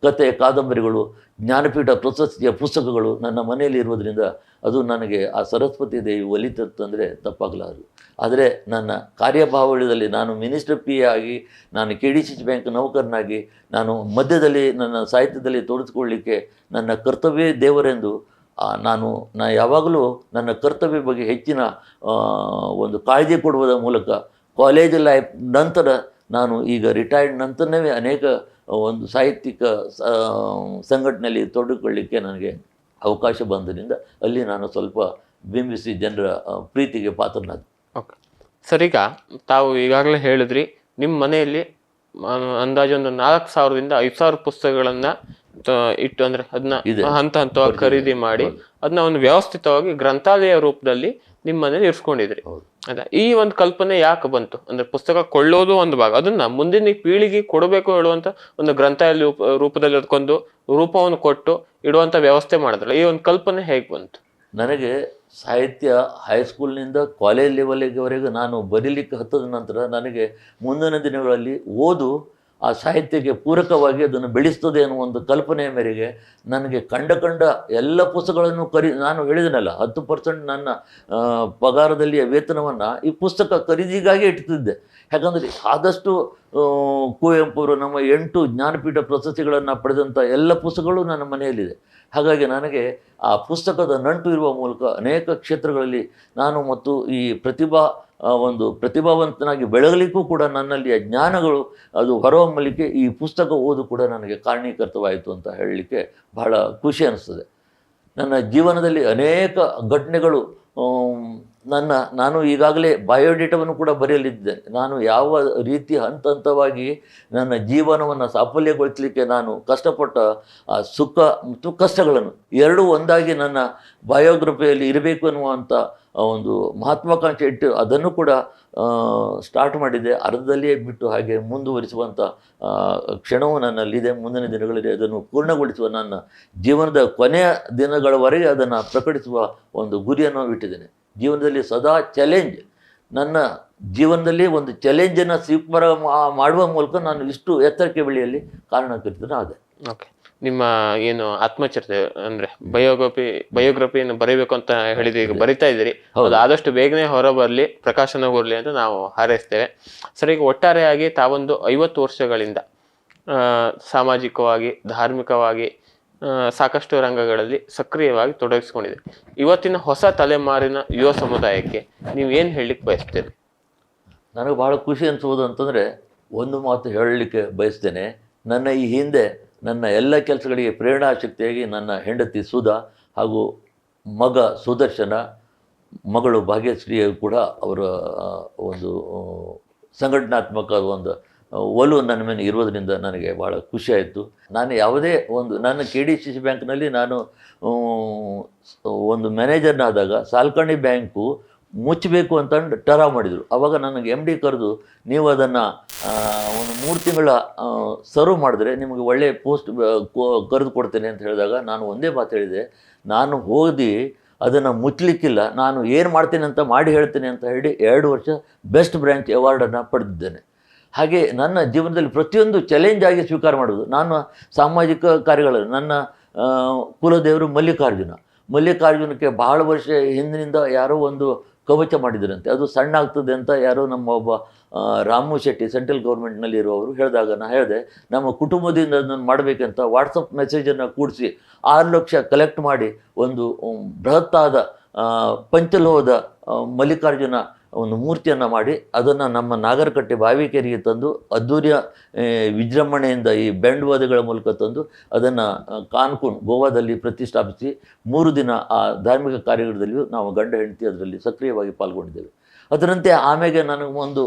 ಕತೆ, ಕಾದಂಬರಿಗಳು, ಜ್ಞಾನಪೀಠ ಪ್ರಶಸ್ತಿಯ ಪುಸ್ತಕಗಳು ನನ್ನ ಮನೆಯಲ್ಲಿ ಇರುವುದರಿಂದ ಅದು ನನಗೆ ಆ ಸರಸ್ವತಿ ದೇವಿ ಒಲಿತಂತಂದರೆ ತಪ್ಪಾಗಲಾರದು. ಆದರೆ ನನ್ನ ಕಾರ್ಯಭಾವಳ್ಯದಲ್ಲಿ ನಾನು ಮಿನಿಸ್ಟರ್ ಪಿ ಎ ಆಗಿ, ನಾನು KDCC ಬ್ಯಾಂಕ್ ನೌಕರನಾಗಿ, ನಾನು ಮಧ್ಯದಲ್ಲಿ ನನ್ನ ಸಾಹಿತ್ಯದಲ್ಲಿ ತೊಡಗಿಸ್ಕೊಳ್ಳಿಕ್ಕೆ ನನ್ನ ಕರ್ತವ್ಯ ದೇವರೆಂದು ನಾನು ಯಾವಾಗಲೂ ನನ್ನ ಕರ್ತವ್ಯ ಬಗ್ಗೆ ಹೆಚ್ಚಿನ ಒಂದು ಕಾಳಜಿ ಕೊಡುವುದರ ಮೂಲಕ ಕಾಲೇಜ್ ಲೈಫ್ ನಂತರ, ನಾನು ಈಗ ರಿಟೈರ್ಡ್ ನಂತರವೇ ಅನೇಕ ಒಂದು ಸಾಹಿತ್ಯಿಕ ಸಂಘಟನೆಯಲ್ಲಿ ತೊಡಗಿಕೊಳ್ಳಿಕ್ಕೆ ನನಗೆ ಅವಕಾಶ ಬಂದರಿಂದ ಅಲ್ಲಿ ನಾನು ಸ್ವಲ್ಪ ಬಿಂಬಿಸಿ ಜನರ ಪ್ರೀತಿಗೆ ಪಾತ್ರನಾದ. ಓಕೆ ಸರ್, ಈಗ ತಾವು ಈಗಾಗಲೇ ಹೇಳಿದ್ರಿ ನಿಮ್ಮ ಮನೆಯಲ್ಲಿ ಅಂದಾಜು ಒಂದು 4,000ದಿಂದ 5,000 ಪುಸ್ತಕಗಳನ್ನು ಇಟ್ಟು, ಅಂದರೆ ಅದನ್ನ ಹಂತ ಹಂತವಾಗಿ ಖರೀದಿ ಮಾಡಿ ಅದನ್ನ ಒಂದು ವ್ಯವಸ್ಥಿತವಾಗಿ ಗ್ರಂಥಾಲಯ ರೂಪದಲ್ಲಿ ನಿಮ್ಮ ಮನೇಲಿ ಇರಿಸ್ಕೊಂಡಿದ್ರಿ. ಅದ ಈ ಒಂದು ಕಲ್ಪನೆ ಯಾಕೆ ಬಂತು? ಅಂದ್ರೆ ಪುಸ್ತಕ ಕೊಳ್ಳೋದು ಒಂದು ಭಾಗ, ಅದನ್ನ ಮುಂದಿನ ಪೀಳಿಗೆ ಕೊಡಬೇಕು ಹೇಳುವಂತ ಒಂದು ಗ್ರಂಥಾಲಯ ರೂಪದಲ್ಲಿ ಅದಕ್ಕೊಂದು ರೂಪವನ್ನು ಕೊಟ್ಟು ಇಡುವಂತ ವ್ಯವಸ್ಥೆ ಮಾಡಿದ್ರಲ್ಲ, ಈ ಒಂದು ಕಲ್ಪನೆ ಹೇಗೆ ಬಂತು? ನನಗೆ ಸಾಹಿತ್ಯ ಹೈಸ್ಕೂಲ್ನಿಂದ ಕಾಲೇಜ್ ಲೆವೆಲ್ವರೆಗೂ ನಾನು ಬರೀಲಿಕ್ಕೆ ಹತ್ತದ ನಂತರ ನನಗೆ ಮುಂದಿನ ದಿನಗಳಲ್ಲಿ ಓದು ಆ ಸಾಹಿತ್ಯಕ್ಕೆ ಪೂರಕವಾಗಿ ಅದನ್ನು ಬೆಳೆಸ್ತದೆ ಅನ್ನೋ ಒಂದು ಕಲ್ಪನೆಯ ಮೇರೆಗೆ ನನಗೆ ಕಂಡ ಎಲ್ಲ ಪುಸ್ತಕಗಳನ್ನು ನಾನು ಹೇಳಿದನಲ್ಲ, 10% ನನ್ನ ಪಗಾರದಲ್ಲಿಯ ವೇತನವನ್ನು ಈ ಪುಸ್ತಕ ಖರೀದಿಗಾಗಿ ಇಡ್ತಿದ್ದೆ. ಯಾಕಂದರೆ ಆದಷ್ಟು ಕುವೆಂಪುರು ನಮ್ಮ 8 ಜ್ಞಾನಪೀಠ ಪ್ರಶಸ್ತಿಗಳನ್ನು ಪಡೆದಂಥ ಎಲ್ಲ ಪುಸ್ತಕಗಳು ನನ್ನ ಮನೆಯಲ್ಲಿದೆ. ಹಾಗಾಗಿ ನನಗೆ ಆ ಪುಸ್ತಕದ ನಂಟು ಇರುವ ಮೂಲಕ ಅನೇಕ ಕ್ಷೇತ್ರಗಳಲ್ಲಿ ನಾನು ಮತ್ತು ಈ ಪ್ರತಿಭಾವಂತನಾಗಿ ಬೆಳಗಲಿಕ್ಕೂ ಕೂಡ ನನ್ನಲ್ಲಿಯ ಜ್ಞಾನಗಳು ಅದು ಹೊರಹೊಮ್ಮಲಿಕ್ಕೆ ಈ ಪುಸ್ತಕ ಓದು ಕೂಡ ನನಗೆ ಕಾರಣೀಕರ್ತವಾಯಿತು ಅಂತ ಹೇಳಲಿಕ್ಕೆ ಬಹಳ ಖುಷಿ ಅನಿಸ್ತದೆ. ನನ್ನ ಜೀವನದಲ್ಲಿ ಅನೇಕ ಘಟನೆಗಳು ನಾನು ಈಗಾಗಲೇ ಬಯೋಡೇಟಾವನ್ನು ಕೂಡ ಬರೆಯಲಿದ್ದೇನೆ. ನಾನು ಯಾವ ರೀತಿ ಹಂತ ಹಂತವಾಗಿ ನನ್ನ ಜೀವನವನ್ನು ಸಾಫಲ್ಯಗೊಳಿಸಲಿಕ್ಕೆ ನಾನು ಕಷ್ಟಪಟ್ಟ ಸುಖ ಮತ್ತು ಕಷ್ಟಗಳನ್ನು ಎರಡೂ ಒಂದಾಗಿ ನನ್ನ ಬಯೋಗ್ರಫಿಯಲ್ಲಿ ಇರಬೇಕು ಅನ್ನುವಂಥ ಒಂದು ಮಹತ್ವಾಕಾಂಕ್ಷೆ ಇಟ್ಟು ಅದನ್ನು ಕೂಡ ಸ್ಟಾರ್ಟ್ ಮಾಡಿದ್ದೆ. ಅರ್ಧದಲ್ಲಿಯೇ ಬಿಟ್ಟು ಹಾಗೆ ಮುಂದುವರಿಸುವಂಥ ಕ್ಷಣವು ನನ್ನಲ್ಲಿದೆ. ಮುಂದಿನ ದಿನಗಳಲ್ಲಿ ಅದನ್ನು ಪೂರ್ಣಗೊಳಿಸುವ, ನನ್ನ ಜೀವನದ ಕೊನೆಯ ದಿನಗಳವರೆಗೆ ಅದನ್ನು ಪ್ರಕಟಿಸುವ ಒಂದು ಗುರಿಯನ್ನು ಇಟ್ಟಿದ್ದೇನೆ. ಜೀವನದಲ್ಲಿ ಸದಾ ಚಾಲೆಂಜ್, ನನ್ನ ಜೀವನದಲ್ಲಿ ಒಂದು ಚಾಲೆಂಜನ್ನು ಸ್ವೀಕಾರ ಮಾಡುವ ಮೂಲಕ ನಾನು ಇಷ್ಟು ಎತ್ತರಕ್ಕೆ ಬೆಳೆಯಲಿ ಕಾರಣಕರ್ತನಾದೆ. ಓಕೆ, ನಿಮ್ಮ ಏನು ಆತ್ಮಚರಿತೆ ಅಂದ್ರೆ ಬಯೋಗ್ರಫಿಯನ್ನು ಬರೀಬೇಕು ಅಂತ ಹೇಳಿದ್ರೆ ಈಗ ಬರಿತಾ ಇದ್ದೀರಿ, ಅದು ಆದಷ್ಟು ಬೇಗನೆ ಹೊರ ಬರಲಿ, ಪ್ರಕಾಶನಗೊಳ್ಳಿ ಅಂತ ನಾವು ಹಾರೈಸ್ತೇವೆ. ಸರ್, ಈಗ ಒಟ್ಟಾರೆಯಾಗಿ ತಾವೊಂದು 50 ವರ್ಷಗಳಿಂದ ಸಾಮಾಜಿಕವಾಗಿ, ಧಾರ್ಮಿಕವಾಗಿ ಸಾಕಷ್ಟು ರಂಗಗಳಲ್ಲಿ ಸಕ್ರಿಯವಾಗಿ ತೊಡಗಿಸ್ಕೊಂಡಿದೆ. ಇವತ್ತಿನ ಹೊಸ ತಲೆಮಾರಿನ ಯುವ ಸಮುದಾಯಕ್ಕೆ ನೀವು ಏನು ಹೇಳಲಿಕ್ಕೆ ಬಯಸ್ತೀರಿ? ನನಗೆ ಭಾಳ ಖುಷಿ ಅನಿಸುವುದು ಅಂತಂದರೆ ಒಂದು ಮಾತು ಹೇಳಲಿಕ್ಕೆ ಬಯಸ್ತೇನೆ. ನನ್ನ ಈ ಹಿಂದೆ ನನ್ನ ಎಲ್ಲ ಕೆಲಸಗಳಿಗೆ ಪ್ರೇರಣಾಶಕ್ತಿಯಾಗಿ ನನ್ನ ಹೆಂಡತಿ ಸುಧಾ ಹಾಗೂ ಮಗ ಸುದರ್ಶನ, ಮಗಳು ಭಾಗ್ಯಶ್ರೀ ಕೂಡ ಅವರ ಒಂದು ಸಂಘಟನಾತ್ಮಕ ಒಂದು ಒಲವು ನನ್ನ ಮೇಲೆ ಇರೋದರಿಂದ ನನಗೆ ಭಾಳ ಖುಷಿಯಾಯಿತು. ನಾನು ಯಾವುದೇ ಒಂದು ನನ್ನ KDCC ಬ್ಯಾಂಕ್ನಲ್ಲಿ ನಾನು ಒಂದು ಮ್ಯಾನೇಜರ್ನಾದಾಗ ಸಾಲ್ಕರ್ಣಿ ಬ್ಯಾಂಕು ಮುಚ್ಚಬೇಕು ಅಂತಂದು ಟರಾ ಮಾಡಿದರು. ಆವಾಗ ನನಗೆ MD ಕರೆದು, ನೀವು ಅದನ್ನು ಒಂದು 3 ತಿಂಗಳ ಸರ್ವ್ ಮಾಡಿದ್ರೆ ನಿಮಗೆ ಒಳ್ಳೆಯ ಪೋಸ್ಟ್ ಕರೆದು ಕೊಡ್ತೇನೆ ಅಂತ ಹೇಳಿದಾಗ ನಾನು ಒಂದೇ ಮಾತು ಹೇಳಿದೆ, ನಾನು ಓದಿ ಅದನ್ನು ಮುಚ್ಚಲಿಕ್ಕಿಲ್ಲ, ನಾನು ಏನು ಮಾಡ್ತೇನೆ ಅಂತ ಮಾಡಿ ಹೇಳ್ತೇನೆ ಅಂತ ಹೇಳಿ 2 ವರ್ಷ ಬೆಸ್ಟ್ ಬ್ರ್ಯಾಂಚ್ ಅವಾರ್ಡನ್ನು ಪಡೆದಿದ್ದೇನೆ. ಹಾಗೆ ನನ್ನ ಜೀವನದಲ್ಲಿ ಪ್ರತಿಯೊಂದು ಚಾಲೆಂಜ್ ಆಗಿ ಸ್ವೀಕಾರ ಮಾಡೋದು. ನಾನು ಸಾಮಾಜಿಕ ಕಾರ್ಯಗಳಲ್ಲಿ ನನ್ನ ಕುಲದೇವರು ಮಲ್ಲಿಕಾರ್ಜುನಕ್ಕೆ ಬಹಳ ವರ್ಷ ಹಿಂದಿನಿಂದ ಯಾರೋ ಒಂದು ಕವಚ ಮಾಡಿದ್ರಂತೆ, ಅದು ಸಣ್ಣ ಆಗ್ತದೆ ಅಂತ ಯಾರೋ ನಮ್ಮ ಒಬ್ಬ ರಾಮು ಶೆಟ್ಟಿ ಸೆಂಟ್ರಲ್ ಗೌರ್ಮೆಂಟ್ನಲ್ಲಿ ಇರುವವರು ಹೇಳಿದಾಗ ನಾನು ಹೇಳಿದೆ, ನಮ್ಮ ಕುಟುಂಬದಿಂದ ಅದನ್ನು ಮಾಡಬೇಕಂತ ವಾಟ್ಸಪ್ ಮೆಸೇಜನ್ನು ಕೂಡಿಸಿ 6 ಲಕ್ಷ ಕಲೆಕ್ಟ್ ಮಾಡಿ ಒಂದು ಬೃಹತ್ತಾದ ಪಂಚಲೋಹದ ಮಲ್ಲಿಕಾರ್ಜುನ ಒಂದು ಮೂರ್ತಿಯನ್ನು ಮಾಡಿ ಅದನ್ನು ನಮ್ಮ ನಾಗರಕಟ್ಟೆ ಬಾವಿಕೆರೆಗೆ ತಂದು ಅದ್ದೂರಿಯ ವಿಜೃಂಭಣೆಯಿಂದ ಈ ಬೆಂಡ್ವಾದಗಳ ಮೂಲಕ ತಂದು ಅದನ್ನು ಕಾನ್ಕೂನ್ ಗೋವಾದಲ್ಲಿ ಪ್ರತಿಷ್ಠಾಪಿಸಿ 3 ದಿನ ಆ ಧಾರ್ಮಿಕ ಕಾರ್ಯಗಳಲ್ಲಿಯೂ ನಾವು ಗಂಡ ಹೆಂಡತಿ ಅದರಲ್ಲಿ ಸಕ್ರಿಯವಾಗಿ ಪಾಲ್ಗೊಂಡಿದ್ದೇವೆ. ಅದರಂತೆ ಆಮೇಲೆ ನನಗೆ ಒಂದು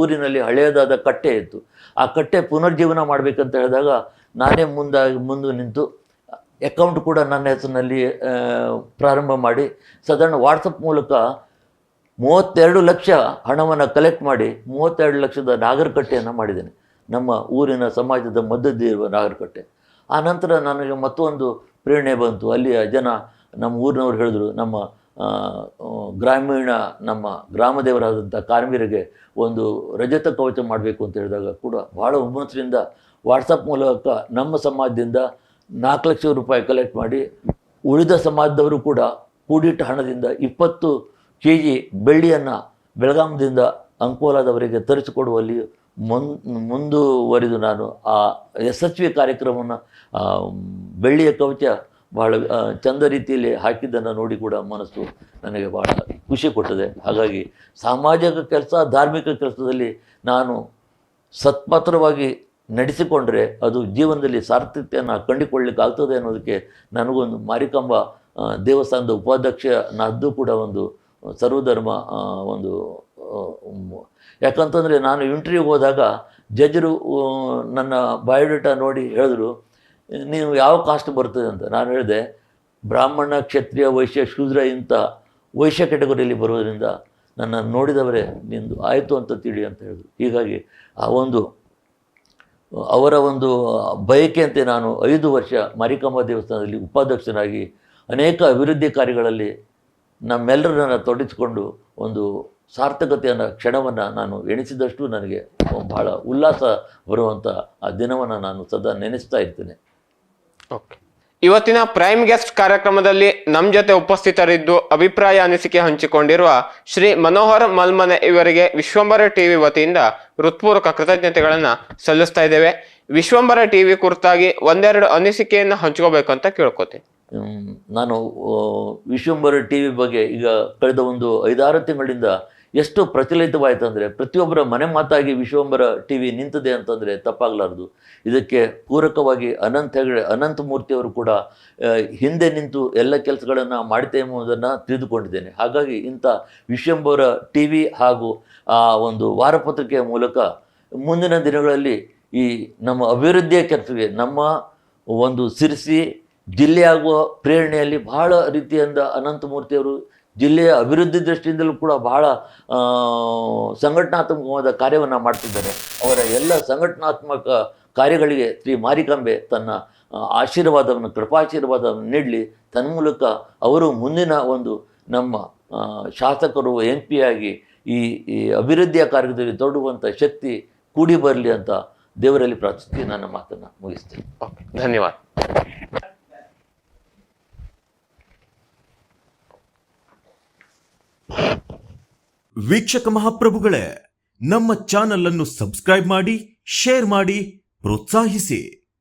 ಊರಿನಲ್ಲಿ ಹಳೆಯದಾದ ಕಟ್ಟೆ ಇತ್ತು. ಆ ಕಟ್ಟೆ ಪುನರ್ಜೀವನ ಮಾಡಬೇಕಂತ ಹೇಳಿದಾಗ ನಾನೇ ಮುಂದೆ ನಿಂತು ಅಕೌಂಟ್ ಕೂಡ ನನ್ನ ಹೆಸರಿನಲ್ಲಿ ಪ್ರಾರಂಭ ಮಾಡಿ ಸಾಧಾರಣ ವಾಟ್ಸಪ್ ಮೂಲಕ 32 ಲಕ್ಷ ಹಣವನ್ನು ಕಲೆಕ್ಟ್ ಮಾಡಿ 32 ಲಕ್ಷದ ನಾಗರಕಟ್ಟೆಯನ್ನು ಮಾಡಿದ್ದೇನೆ, ನಮ್ಮ ಊರಿನ ಸಮಾಜದ ಮಧ್ಯದಲ್ಲಿ ಇರುವ ನಾಗರಕಟ್ಟೆ. ಆ ನಂತರ ನನಗೆ ಮತ್ತೊಂದು ಪ್ರೇರಣೆ ಬಂತು. ಅಲ್ಲಿಯ ಜನ, ನಮ್ಮ ಊರಿನವ್ರು ಹೇಳಿದ್ರು, ನಮ್ಮ ಗ್ರಾಮೀಣ ನಮ್ಮ ಗ್ರಾಮದೇವರಾದಂಥ ಕಾರ್ಮಿಕರಿಗೆ ಒಂದು ರಜತ ಕವಚ ಮಾಡಬೇಕು ಅಂತ ಹೇಳಿದಾಗ ಕೂಡ ಭಾಳ ಹುಮ್ಮಸ್ಸಿನಿಂದ ವಾಟ್ಸಪ್ ಮೂಲಕ ನಮ್ಮ ಸಮಾಜದಿಂದ 4 ಲಕ್ಷ ರೂಪಾಯಿ ಕಲೆಕ್ಟ್ ಮಾಡಿ, ಉಳಿದ ಸಮಾಜದವರು ಕೂಡ ಕೂಡಿಟ್ಟ ಹಣದಿಂದ 20 kg ಬೆಳ್ಳಿಯನ್ನು ಬೆಳಗಾಮದಿಂದ ಅಂಕೋಲಾದವರಿಗೆ ತರಿಸಿಕೊಡುವಲ್ಲಿ ಮುಂದುವರಿದು ನಾನು ಆ ಯಶಸ್ವಿ ಕಾರ್ಯಕ್ರಮವನ್ನು ಬೆಳ್ಳಿಯ ಕವಚ ಭಾಳ ಚಂದ ರೀತಿಯಲ್ಲಿ ಹಾಕಿದ್ದನ್ನು ನೋಡಿ ಕೂಡ ಮನಸ್ಸು ನನಗೆ ಭಾಳ ಖುಷಿ ಕೊಟ್ಟದೆ. ಹಾಗಾಗಿ ಸಾಮಾಜಿಕ ಕೆಲಸ, ಧಾರ್ಮಿಕ ಕೆಲಸದಲ್ಲಿ ನಾನು ಸತ್ಪಾತ್ರವಾಗಿ ನಡೆಸಿಕೊಂಡ್ರೆ ಅದು ಜೀವನದಲ್ಲಿ ಸಾರ್ಥಕ್ಯತೆಯನ್ನು ಕಂಡುಕೊಳ್ಳಲಿಕ್ಕೆ ಆಗ್ತದೆ ಅನ್ನೋದಕ್ಕೆ ನನಗೊಂದು ಮಾರಿಕಾಂಬ ದೇವಸ್ಥಾನದ ಉಪಾಧ್ಯಕ್ಷನಾದ್ದು ಕೂಡ ಒಂದು ಸರ್ವಧರ್ಮ ಒಂದು. ಯಾಕಂತಂದರೆ ನಾನು ಇಂಟರ್ವ್ಯೂಗೆ ಹೋದಾಗ ಜಡ್ಜರು ನನ್ನ ಬಯೋಡೇಟಾ ನೋಡಿ ಹೇಳಿದ್ರು, ನೀವು ಯಾವ ಕಾಸ್ಟ್ ಬರ್ತದೆ ಅಂತ. ನಾನು ಹೇಳಿದೆ, ಬ್ರಾಹ್ಮಣ, ಕ್ಷತ್ರಿಯ, ವೈಶ್ಯ, ಶೂದ್ರ ಇಂಥ ವೈಶ್ಯ ಕ್ಯಾಟಗರಿಯಲ್ಲಿ ಬರೋದರಿಂದ ನನ್ನ ನೋಡಿದವರೇ ನಿಂದು ಆಯಿತು ಅಂತ ತಿಳಿ ಅಂತ ಹೇಳಿದ್ರು. ಹೀಗಾಗಿ ಆ ಒಂದು ಅವರ ಒಂದು ಬಯಕೆಯಂತೆ ನಾನು 5 ವರ್ಷ ಮಾರಿಕಾಂಬಾ ದೇವಸ್ಥಾನದಲ್ಲಿ ಉಪಾಧ್ಯಕ್ಷನಾಗಿ ಅನೇಕ ಅಭಿವೃದ್ಧಿ ಕಾರ್ಯಗಳಲ್ಲಿ ನಮ್ಮೆಲ್ಲರನ್ನು ತೊಡಗಿಸಿಕೊಂಡು ಒಂದು ಸಾರ್ಥಕತೆಯನ್ನು ಕ್ಷಣವನ್ನು ನಾನು ಎಣಿಸಿದಷ್ಟು ನನಗೆ ಬಹಳ ಉಲ್ಲಾಸ ಬರುವಂಥ ಆ ದಿನವನ್ನು ನಾನು ಸದಾ ನೆನೆಸ್ತಾ ಇರ್ತೇನೆ. ಓಕೆ, ಇವತ್ತಿನ ಪ್ರೈಮ್ ಗೆಸ್ಟ್ ಕಾರ್ಯಕ್ರಮದಲ್ಲಿ ನಮ್ಮ ಜೊತೆ ಉಪಸ್ಥಿತರಿದ್ದು ಅಭಿಪ್ರಾಯ ಅನಿಸಿಕೆ ಹಂಚಿಕೊಂಡಿರುವ ಶ್ರೀ ಮನೋಹರ್ ಮಲ್ಮನೆ ಇವರಿಗೆ ವಿಶ್ವಂಬರ ಟಿವಿ ವತಿಯಿಂದ ಹೃತ್ಪೂರ್ವಕ ಕೃತಜ್ಞತೆಗಳನ್ನು ಸಲ್ಲಿಸ್ತಾ ಇದ್ದೇವೆ. ವಿಶ್ವಂಬರ ಟಿವಿ ಕುರಿತಾಗಿ ಒಂದೆರಡು ಅನಿಸಿಕೆಯನ್ನು ಹಂಚ್ಕೋಬೇಕು ಅಂತ ಕೇಳ್ಕೊತೀನಿ. ನಾನು ವಿಶ್ವಂಬರ ಟಿವಿ ಬಗ್ಗೆ ಈಗ ಕಳೆದ ಒಂದು 5-6 ತಿಂಗಳಿಂದ ಎಷ್ಟು ಪ್ರಚಲಿತವಾಯಿತು ಅಂದರೆ, ಪ್ರತಿಯೊಬ್ಬರ ಮನೆ ಮಾತಾಗಿ ವಿಶ್ವಂಬರ ಟಿವಿ ನಿಂತಿದೆ ಅಂತಂದರೆ ತಪ್ಪಾಗಲಾರದು. ಇದಕ್ಕೆ ಪೂರಕವಾಗಿ ಅನಂತ ಮೂರ್ತಿಯವರು ಕೂಡ ಹಿಂದೆ ನಿಂತು ಎಲ್ಲ ಕೆಲಸಗಳನ್ನು ಮಾಡ್ತೇ ಎಂಬುದನ್ನು ತಿಳಿದುಕೊಂಡಿದ್ದೇನೆ. ಹಾಗಾಗಿ ಇಂಥ ವಿಶ್ವಂಬರ ಟಿವಿ ಹಾಗೂ ಆ ಒಂದು ವಾರಪತ್ರಿಕೆಯ ಮೂಲಕ ಮುಂದಿನ ದಿನಗಳಲ್ಲಿ ಈ ನಮ್ಮ ಅಭಿವೃದ್ಧಿಯ ಕೆಲಸಕ್ಕೆ ನಮ್ಮ ಒಂದು ಸಿರಿಸಿ ಜಿಲ್ಲೆಯಾಗುವ ಪ್ರೇರಣೆಯಲ್ಲಿ ಬಹಳ ರೀತಿಯಿಂದ ಅನಂತಮೂರ್ತಿಯವರು ಜಿಲ್ಲೆಯ ಅಭಿವೃದ್ಧಿ ದೃಷ್ಟಿಯಿಂದಲೂ ಕೂಡ ಬಹಳ ಸಂಘಟನಾತ್ಮಕವಾದ ಕಾರ್ಯವನ್ನು ಮಾಡ್ತಿದ್ದಾರೆ. ಅವರ ಎಲ್ಲ ಸಂಘಟನಾತ್ಮಕ ಕಾರ್ಯಗಳಿಗೆ ಶ್ರೀ ಮಾರಿಕಾಂಬೆ ತನ್ನ ಆಶೀರ್ವಾದವನ್ನು, ಕೃಪಾಶೀರ್ವಾದವನ್ನು ನೀಡಲಿ. ತನ್ಮೂಲಕ ಅವರು ಮುಂದಿನ ಒಂದು ನಮ್ಮ ಶಾಸಕರು MP ಆಗಿ ಈ ಅಭಿವೃದ್ಧಿಯ ಕಾರ್ಯದಲ್ಲಿ ತೊಡಗುವಂಥ ಶಕ್ತಿ ಕೂಡಿ ಬರಲಿ ಅಂತ ದೇವರಲ್ಲಿ ಪ್ರಾರ್ಥಿಸಿ ನನ್ನ ಮಾತನ್ನು ಮುಗಿಸ್ತೇನೆ. ಧನ್ಯವಾದ. ವೀಕ್ಷಕ ಮಹಾಪ್ರಭುಗಳೇ, ನಮ್ಮ ಚಾನಲ್ ಅನ್ನು ಸಬ್ಸ್ಕ್ರೈಬ್ ಮಾಡಿ, ಶೇರ್ ಮಾಡಿ, ಪ್ರೋತ್ಸಾಹಿಸಿ.